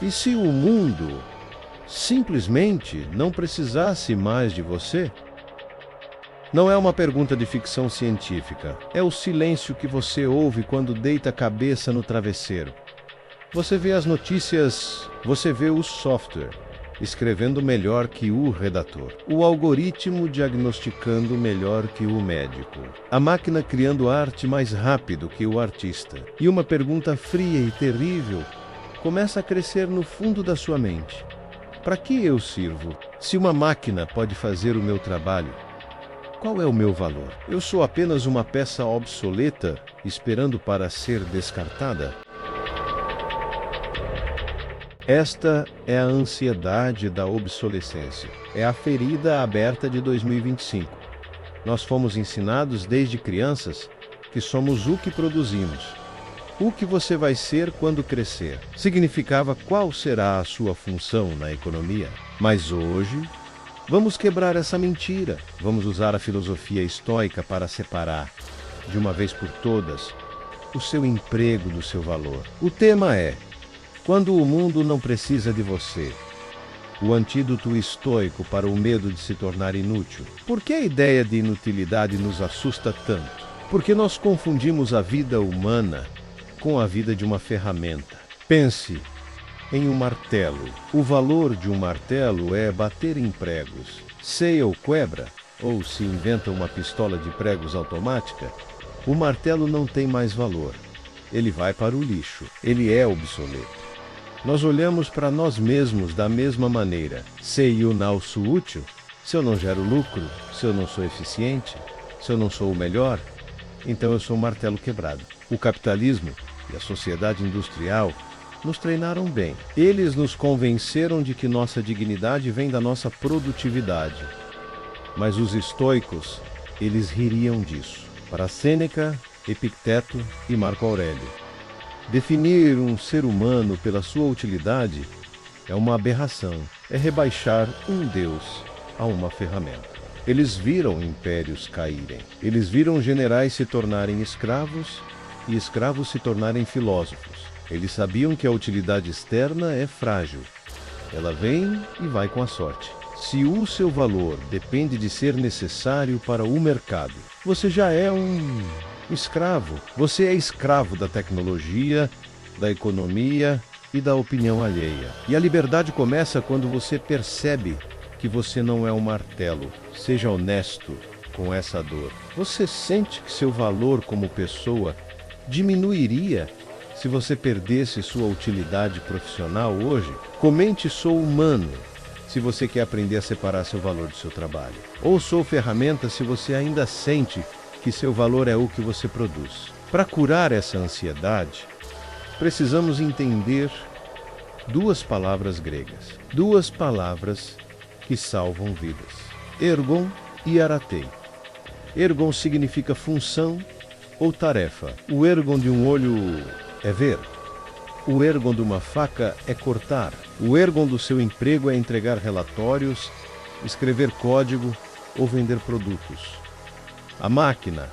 E se o mundo simplesmente não precisasse mais de você? Não é uma pergunta de ficção científica. É o silêncio que você ouve quando deita a cabeça no travesseiro. Você vê as notícias, você vê o software escrevendo melhor que o redator, o algoritmo diagnosticando melhor que o médico, a máquina criando arte mais rápido que o artista. E uma pergunta fria e terrível começa a crescer no fundo da sua mente. Para que eu sirvo? Se uma máquina pode fazer o meu trabalho, qual é o meu valor? Eu sou apenas uma peça obsoleta, esperando para ser descartada? Esta é a ansiedade da obsolescência. É a ferida aberta de 2025. Nós fomos ensinados desde crianças que somos o que produzimos. O que você vai ser quando crescer significava qual será a sua função na economia. Mas hoje, vamos quebrar essa mentira. Vamos usar a filosofia estoica para separar, de uma vez por todas, o seu emprego do seu valor. O tema é: quando o mundo não precisa de você. O antídoto estoico para o medo de se tornar inútil. Por que a ideia de inutilidade nos assusta tanto? Porque nós confundimos a vida humana com a vida de uma ferramenta. Pense em um martelo. O valor de um martelo é bater em pregos. Ceia ou quebra, ou se inventa uma pistola de pregos automática, o martelo não tem mais valor. Ele vai para o lixo. Ele é obsoleto. Nós olhamos para nós mesmos da mesma maneira. Sei o nauso útil? Se eu não gero lucro, se eu não sou eficiente, se eu não sou o melhor, então eu sou um martelo quebrado. O capitalismo e a sociedade industrial nos treinaram bem. Eles nos convenceram de que nossa dignidade vem da nossa produtividade. Mas os estoicos, eles ririam disso. Para Sêneca, Epicteto e Marco Aurélio, definir um ser humano pela sua utilidade é uma aberração, é rebaixar um Deus a uma ferramenta. Eles viram impérios caírem, eles viram generais se tornarem escravos e escravos se tornarem filósofos. Eles sabiam que a utilidade externa é frágil, ela vem e vai com a sorte. Se o seu valor depende de ser necessário para o mercado, você já é um escravo. Você é escravo da tecnologia, da economia e da opinião alheia. E a liberdade começa quando você percebe que você não é um martelo. Seja honesto com essa dor. Você sente que seu valor como pessoa diminuiria se você perdesse sua utilidade profissional hoje? Comente "sou humano" se você quer aprender a separar seu valor do seu trabalho. Ou "sou ferramenta" se você ainda sente que seu valor é o que você produz. Para curar essa ansiedade, precisamos entender duas palavras gregas. Duas palavras que salvam vidas. Ergon e aratei. Ergon significa função ou tarefa. O ergon de um olho é ver. O ergon de uma faca é cortar. O ergon do seu emprego é entregar relatórios, escrever código ou vender produtos. A máquina,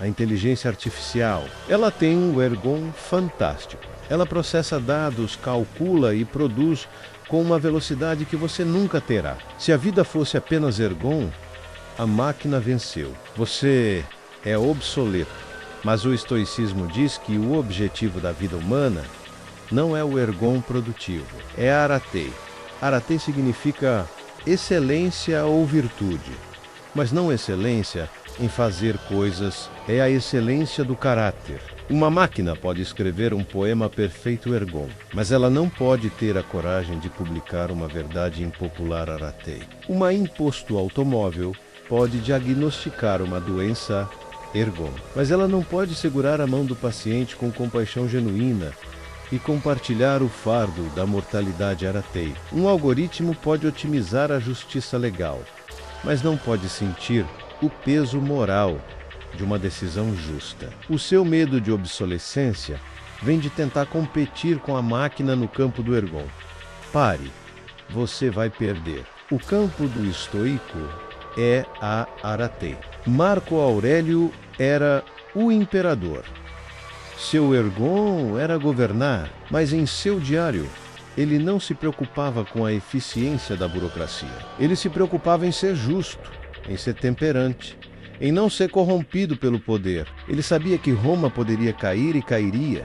a inteligência artificial, ela tem um ergon fantástico. Ela processa dados, calcula e produz com uma velocidade que você nunca terá. Se a vida fosse apenas ergon, a máquina venceu. Você é obsoleto. Mas o estoicismo diz que o objetivo da vida humana não é o ergon produtivo, é aratei. Aratei significa excelência ou virtude, mas não excelência em fazer coisas, é a excelência do caráter. Uma máquina pode escrever um poema perfeito ergon, mas ela não pode ter a coragem de publicar uma verdade impopular aratei. Uma imposto automóvel pode diagnosticar uma doença ergon, mas ela não pode segurar a mão do paciente com compaixão genuína e compartilhar o fardo da mortalidade aratei. Um algoritmo pode otimizar a justiça legal, mas não pode sentir o peso moral de uma decisão justa. O seu medo de obsolescência vem de tentar competir com a máquina no campo do ergon. Pare, você vai perder. O campo do estoico é a aratei. Marco Aurélio era o imperador. Seu ergon era governar, mas em seu diário Ele não se preocupava com a eficiência da burocracia. Ele se preocupava em ser justo, em ser temperante, em não ser corrompido pelo poder. Ele sabia que Roma poderia cair e cairia,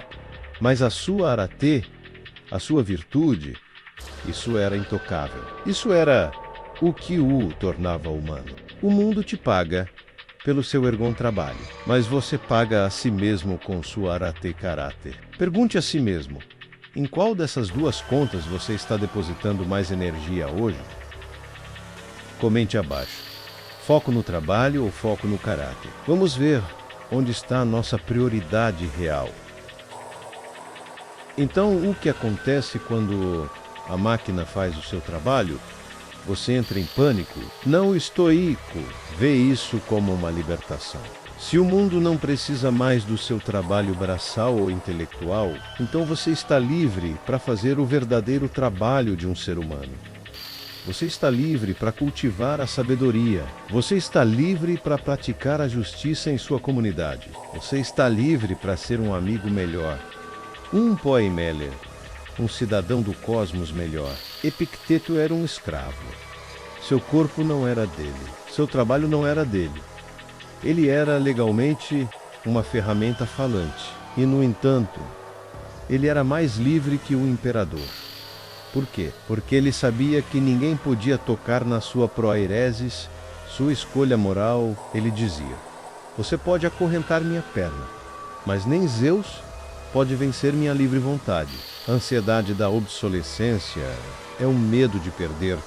mas a sua aratê, a sua virtude, isso era intocável. Isso era o que o tornava humano. O mundo te paga pelo seu ergon trabalho, mas você paga a si mesmo com sua aratê caráter. Pergunte a si mesmo, em qual dessas duas contas você está depositando mais energia hoje? Comente abaixo. Foco no trabalho ou foco no caráter? Vamos ver onde está a nossa prioridade real. Então, o que acontece quando a máquina faz o seu trabalho? Você entra em pânico? Não, o estoico vê isso como uma libertação. Se o mundo não precisa mais do seu trabalho braçal ou intelectual, então você está livre para fazer o verdadeiro trabalho de um ser humano. Você está livre para cultivar a sabedoria. Você está livre para praticar a justiça em sua comunidade. Você está livre para ser um amigo melhor. Um Poemeller, um cidadão do cosmos melhor. Epicteto era um escravo. Seu corpo não era dele. Seu trabalho não era dele. Ele era legalmente uma ferramenta falante. E, no entanto, ele era mais livre que o imperador. Por quê? Porque ele sabia que ninguém podia tocar na sua proairesis, sua escolha moral. Ele dizia: você pode acorrentar minha perna, mas nem Zeus pode vencer minha livre vontade. A ansiedade da obsolescência é o medo de perder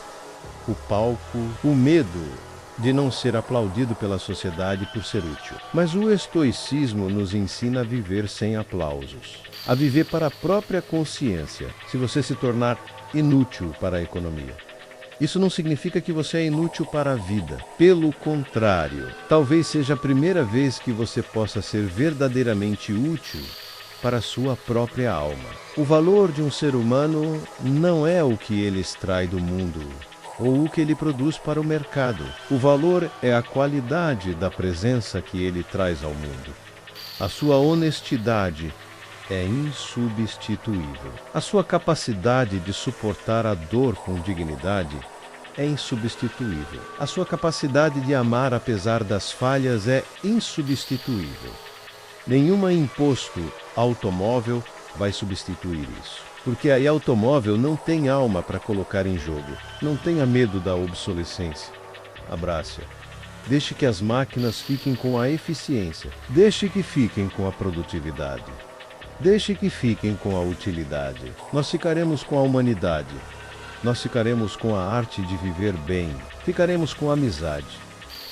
o palco, o medo de não ser aplaudido pela sociedade por ser útil. Mas o estoicismo nos ensina a viver sem aplausos, a viver para a própria consciência, se você se tornar inútil para a economia. Isso não significa que você é inútil para a vida. Pelo contrário, talvez seja a primeira vez que você possa ser verdadeiramente útil para a sua própria alma. O valor de um ser humano não é o que ele extrai do mundo ou o que ele produz para o mercado. O valor é a qualidade da presença que ele traz ao mundo. A sua honestidade é insubstituível. A sua capacidade de suportar a dor com dignidade é insubstituível. A sua capacidade de amar apesar das falhas é insubstituível. Nenhuma imposto automóvel vai substituir isso. Porque aí automóvel não tem alma para colocar em jogo. Não tenha medo da obsolescência. Abrace-a. Deixe que as máquinas fiquem com a eficiência. Deixe que fiquem com a produtividade. Deixe que fiquem com a utilidade. Nós ficaremos com a humanidade. Nós ficaremos com a arte de viver bem. Ficaremos com a amizade.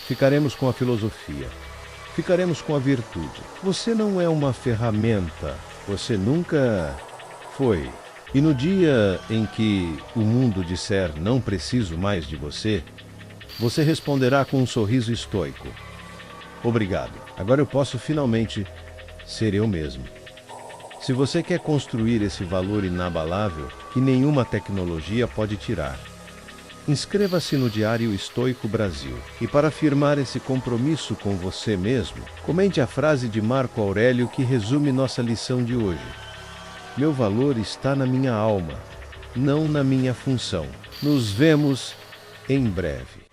Ficaremos com a filosofia. Ficaremos com a virtude. Você não é uma ferramenta. Você nunca foi. E no dia em que o mundo disser não preciso mais de você, você responderá com um sorriso estoico: obrigado. Agora eu posso finalmente ser eu mesmo. Se você quer construir esse valor inabalável que nenhuma tecnologia pode tirar, inscreva-se no Diário Estoico Brasil. E para firmar esse compromisso com você mesmo, comente a frase de Marco Aurélio que resume nossa lição de hoje: meu valor está na minha alma, não na minha função. Nos vemos em breve.